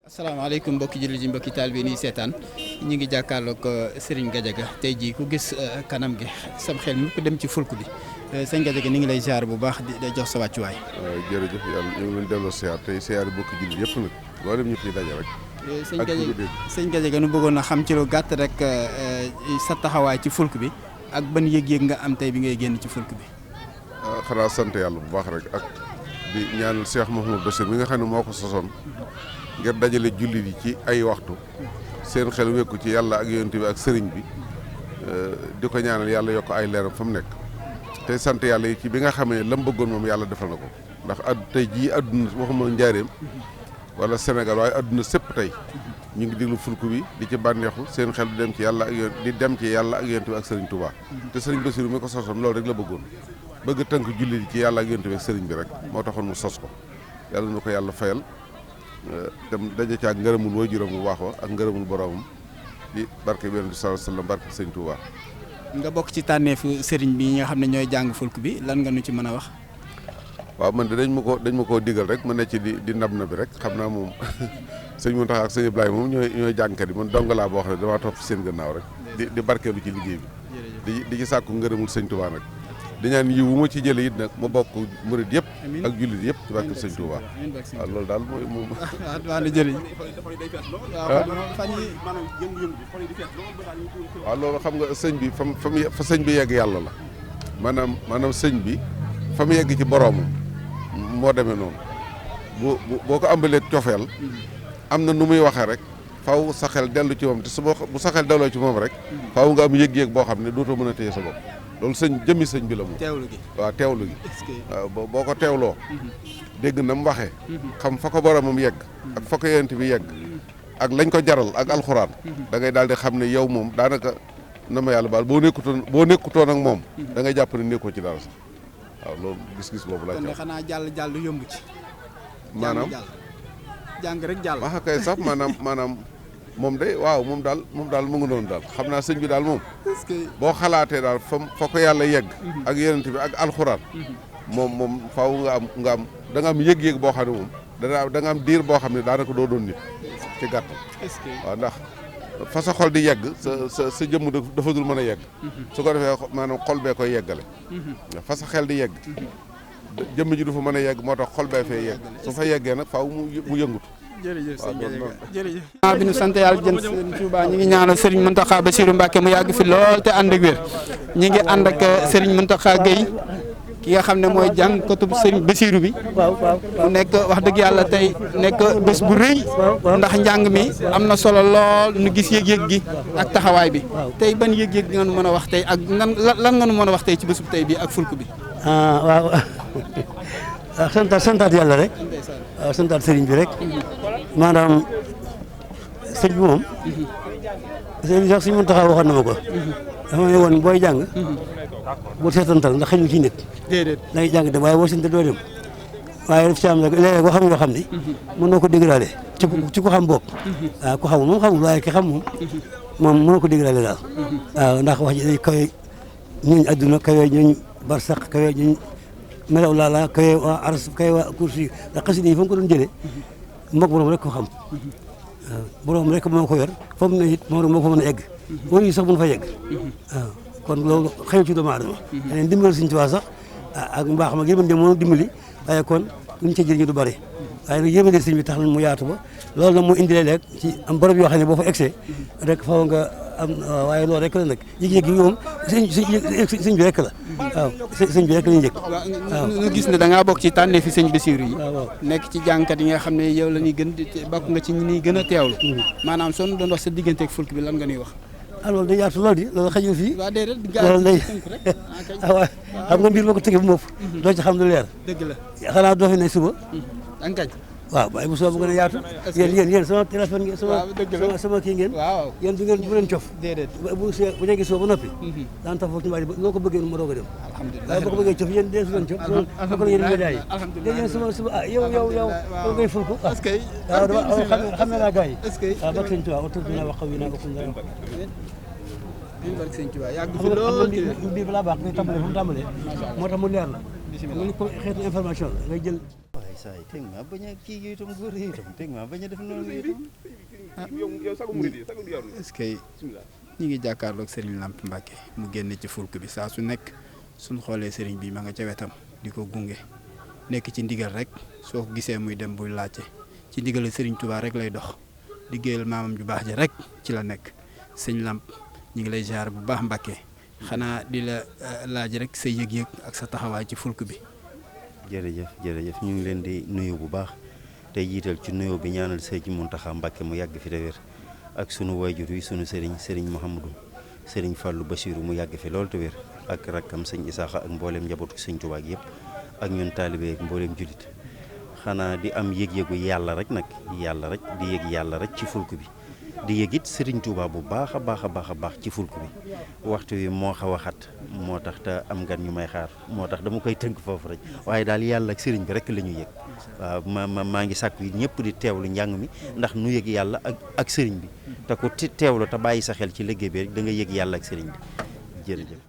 asalaamaaleykum mbokki jullit yi mbokki taalibe yi seetaan ñu ngi jàkkaarloog Serigne Gadiaga tey jii ku gis kanam gi sam xel mi ko dem ci fulk bi sëñ Gadiaga ni ngi lay ziar bu baax di jox sa wàccuwaay. jërëjëf yàlla ñu ngi leen delloo ziar tey ziar mbokki jullit yëpp nag loolu ñu fiy daje rek. sëñ Gadiaga nu bëggoon a xam ci lu gàtt rek sa taxawaay ci fulk bi ak ban yëg-yëg nga am tey bi ngay génn ci fulk bi. xanaa sant yàlla bu baax rek ak di ñaanal Cheikh Mouhamadou Bachir mi nga xam ne moo ko sosoon ngir dajale jullit yi ci ay waxtu seen xel wekku ci yàlla ak yonent bi ak sëriñ bi di ko ñaanal yàlla yokk ay leeram fa mu nekk tey sant yàlla yi ci bi nga xamee lam bëggoon moom yàlla defal na ko ndax tey jii àdduna waxuma njaareem wala Sénégal waaye àdduna sépp tey ñu ngi déglu fulku bi di ci bànneexu seen xel di dem ci yàlla ak yonent bi ak sëriñ Touba te sëriñ Bassirou mi ko sosoon loolu rek la bëggoon bëgg tënk jullit yi ci yàlla ak yonent bi ak sëriñ bi rek moo taxoon mu sos ko yàlla na ko yàlla fayal dem daje ci ak ngërëmul waajuram bu baax wa ak ngërëmul boromam di barke bi Yonent bi sallallahu alayhi wasallam barke sëñ Touba. nga bokk ci tànneefu sëriñ bi nga xam ne ñooy jàng fulk bi lan nga nu ci mën a wax. waaw man de dañ ma koo digal rek ma ne ci di nab na bi rek xam naa moom sëñ Mountakha ak sëñ Ibrahima moom ñooy jàngkat yi man dong laa boo xam ne damaa topp seen gannaaw rek di barkeelu ci liggéey bi di ci sàkku ngërëmul sëñ Touba nag di ñaan yi wu ma ci jële it nag ma bokk murid yëpp ak jullit yëpp ci barke sëñ Touba waaw loolu daal mooy moom waaw jërëjëf waaw loolu xam nga sëñ bi fa sëñ bi yegg yàlla la maanaam sëñ bi fa mu yegg ci boroomam moo demee noonu boo ko ambalee cofeel am na nu muy waxee rek faw sa xel dellu ci moom te bu sa xel delloo ci moom rek faw nga am yëg-yëg boo xam ne dootoo mën a téye sa bopp loolu jëmmi sëñ bi la moom teewlu gi waaw teewlu gi waaw boo ko teewloo dégg na mu waxee xam fa ko boromam yegg ak fa ko yonent bi yegg ak lañ ko jaral ak alxuraan da ngay daal di xam ne yow moom daanaka na ma yàlla baal boo nekkutoon ak moom da ngay jàpp ne nekkoo ci dara sax waaw loolu gis-gis boobu laa kon xanaa jàll yomb ci maanaam jàng rek jàll waxa kay sax maanaam moom de waaw moom daal mu ngi noonu daal xam naa sëñ bi daal moom boo xalaatee daal fa ko yàlla yegg ak yonent bi ak alxuraan moom faaw nga am da nga am yëg-yëg boo xam ne moom da nga am diir boo xam ne daanaka doo doon nit ci gàttal waaw ndax fa sa xol di yegg sa jëmm dafa dul mën a yegg su ko defee maanaam xol bee koy yeggale fa sa xel di yegg jëmm ji du fa mën a yegg moo tax xol bee fee yegg su fa yeggee nag faaw mu yëngutu jërëjëf sëñ Gadiaga jërëjëf bi ñu sant yàlla jën sëñ Touba ñi ngi ñaanal Serigne Mountakha Bassirou Mbacké mu yàgg fi lool te ànd ak wér ñi ngi ànd ak Serigne Mountakha Gueye ki nga xam ne mooy jàng kotub Serigne Bassirou bi mu nekk wax dëgg yàlla tey nekk bés bu rëy ndax njàng mi am na solo lool ñu gis yëg-yëg gi ak taxawaay bi tey ban yëg-yëg nga nu mën a wax tey ak lan nga nu mën a wax tey ci bésub tey bi ak fulk bi waaw santaat yàlla rek waaw santaat sëriñ bi rek maanaam sëñ bi moom sëñ bi sax suñu mën taxaw waxoon na ma ko dafa ne woon booy jàng boo seetantal ndax xëy na ci nit déedéet da ngay jàng dem waaye boo seetantal doo dem waaye daf ci am nag léeg-léeg boo xam yoo xam ni mën noo ko dégrade ci ko xam bopp waaw ku xamul moom xamul waaye ki xam moom mënoo ko dégrade daal waaw ndax wax ji day kawe ñooñ adduna kawe ñooñ barsax kawe ñooñ melaw laala kawe waa ars kawe waa kursi ndax xasida yi fa mu ko doon jëlee mook borom rek ko xam waaw borom rek moo ko yor foofu ne it moo ko mën a egg moom yi sax mën fa yegg waaw kon loolu xëy ci doomu aadama daneen dimbali Sëñ Tuubaa sax ak mbaax ma yërmande moo dimbali waaye kon luñ ca jëriñu du bari waaye nag yërmande sëñ bi tax na mu yaatu ba loolu nag moo indi léeg-léeg ci am borom yoo xam ne boo fa egsee rek faw nga am waaye loolu rek la nag yëg-yëg yi moom sëñ bi rek la waaw sëñ bi rek la ñuy yëg waaw ñu gis ne da ngaa bokk ci tànnee fi sëñ Bassirou yi nekk ci jàngkat yi nga xam ne yow la ñuy gën bokk nga ci ñi gën a teewlu maanaam soo doon wax sa diggante ak fulk bi lan nga ñuy wax loolu day yaatu loolu di loolu xajul fii waaw déedéet loolu day waaw xam nga mbir boo ko tëggee bu mopp doo ci xam lu leer dëgg la xanaa doo fi ne suba ankañ waaw waaye bu soo bu gën a yaatu yéen sama téléphone ngeen sama kii ngeen waaw yéen du leen cof déedéet bu ñu gisoo ba noppi daan tax foofu ci mbaari noo ko bëggee ma doog a dem waaye boo ko bëggee cof yéen dee su leen cof bokk na yéen média yi yéen sama yow ngay ful ko waaw dama xam naa gars yi waaw bak sëñ Tuubaa autour dina wax xaw yi naa bokk barke sëñ Tuubaa yàgg fi lool bii balaa baax ngay tàmbalee fu mu tàmbalee moo tax mu leer la xeetu information la ngay jël waaye saa yi teg maa bañ a kii yi itam góor yi itam teg maa bañ a def noonu itam. est-ce que ñi ngi jàkkaarloog Serigne Lamp Mbacke mu génne ci fulk bi saa su nekk suñ xoolee Serigne bi ma nga ca wetam di ko gunge nekk ci ndigal rek soo ko gisee muy dem buy laajte ci ndigal Serigne Touba rek lay dox liggéeyal maamam ju baax ji rek ci la nekk sëñ Lamp ñu ngi lay ziar bu baax Mbacke xanaa di la laaj rek sa yëg-yëg ak sa taxawaay ci fulk bi. jërëjëf ñu ngi leen di nuyu bu baax tey jiital ci nuyoo bi ñaanal Sëriñ Mountakha Mbacke mu yàgg fi te wér ak sunu waajur yi sunu sëriñ Mouhamadou sëriñ Fallou Bachirou mu yàgg fi loolu te wér ak rakkam sëñ Isaaxa ak mbooleem njabootu sëñ Tuubaa yëpp ak ñun taalibe ak mbooleem julit xanaa di am yëg-yëgu yàlla rek nag di yëg yàlla rek ci fulk bi di yëg it sëriñ Tuubaa bu baax a baax ci fulk bi waxtu wi moo xaw a xat moo tax te am gan ñu may xaar moo tax dama koy tënk foofu rek waaye daal yàlla ak sëriñ bi rek la ñu yëg waaw maa ngi sàkku yi ñëpp di teewlu njàng mi ndax nu yëg yàlla ak sëriñ bi te ku teewlu te bàyyi sa xel ci liggéey bi rek da nga yëg yàlla ak sëriñ bi jërëjëf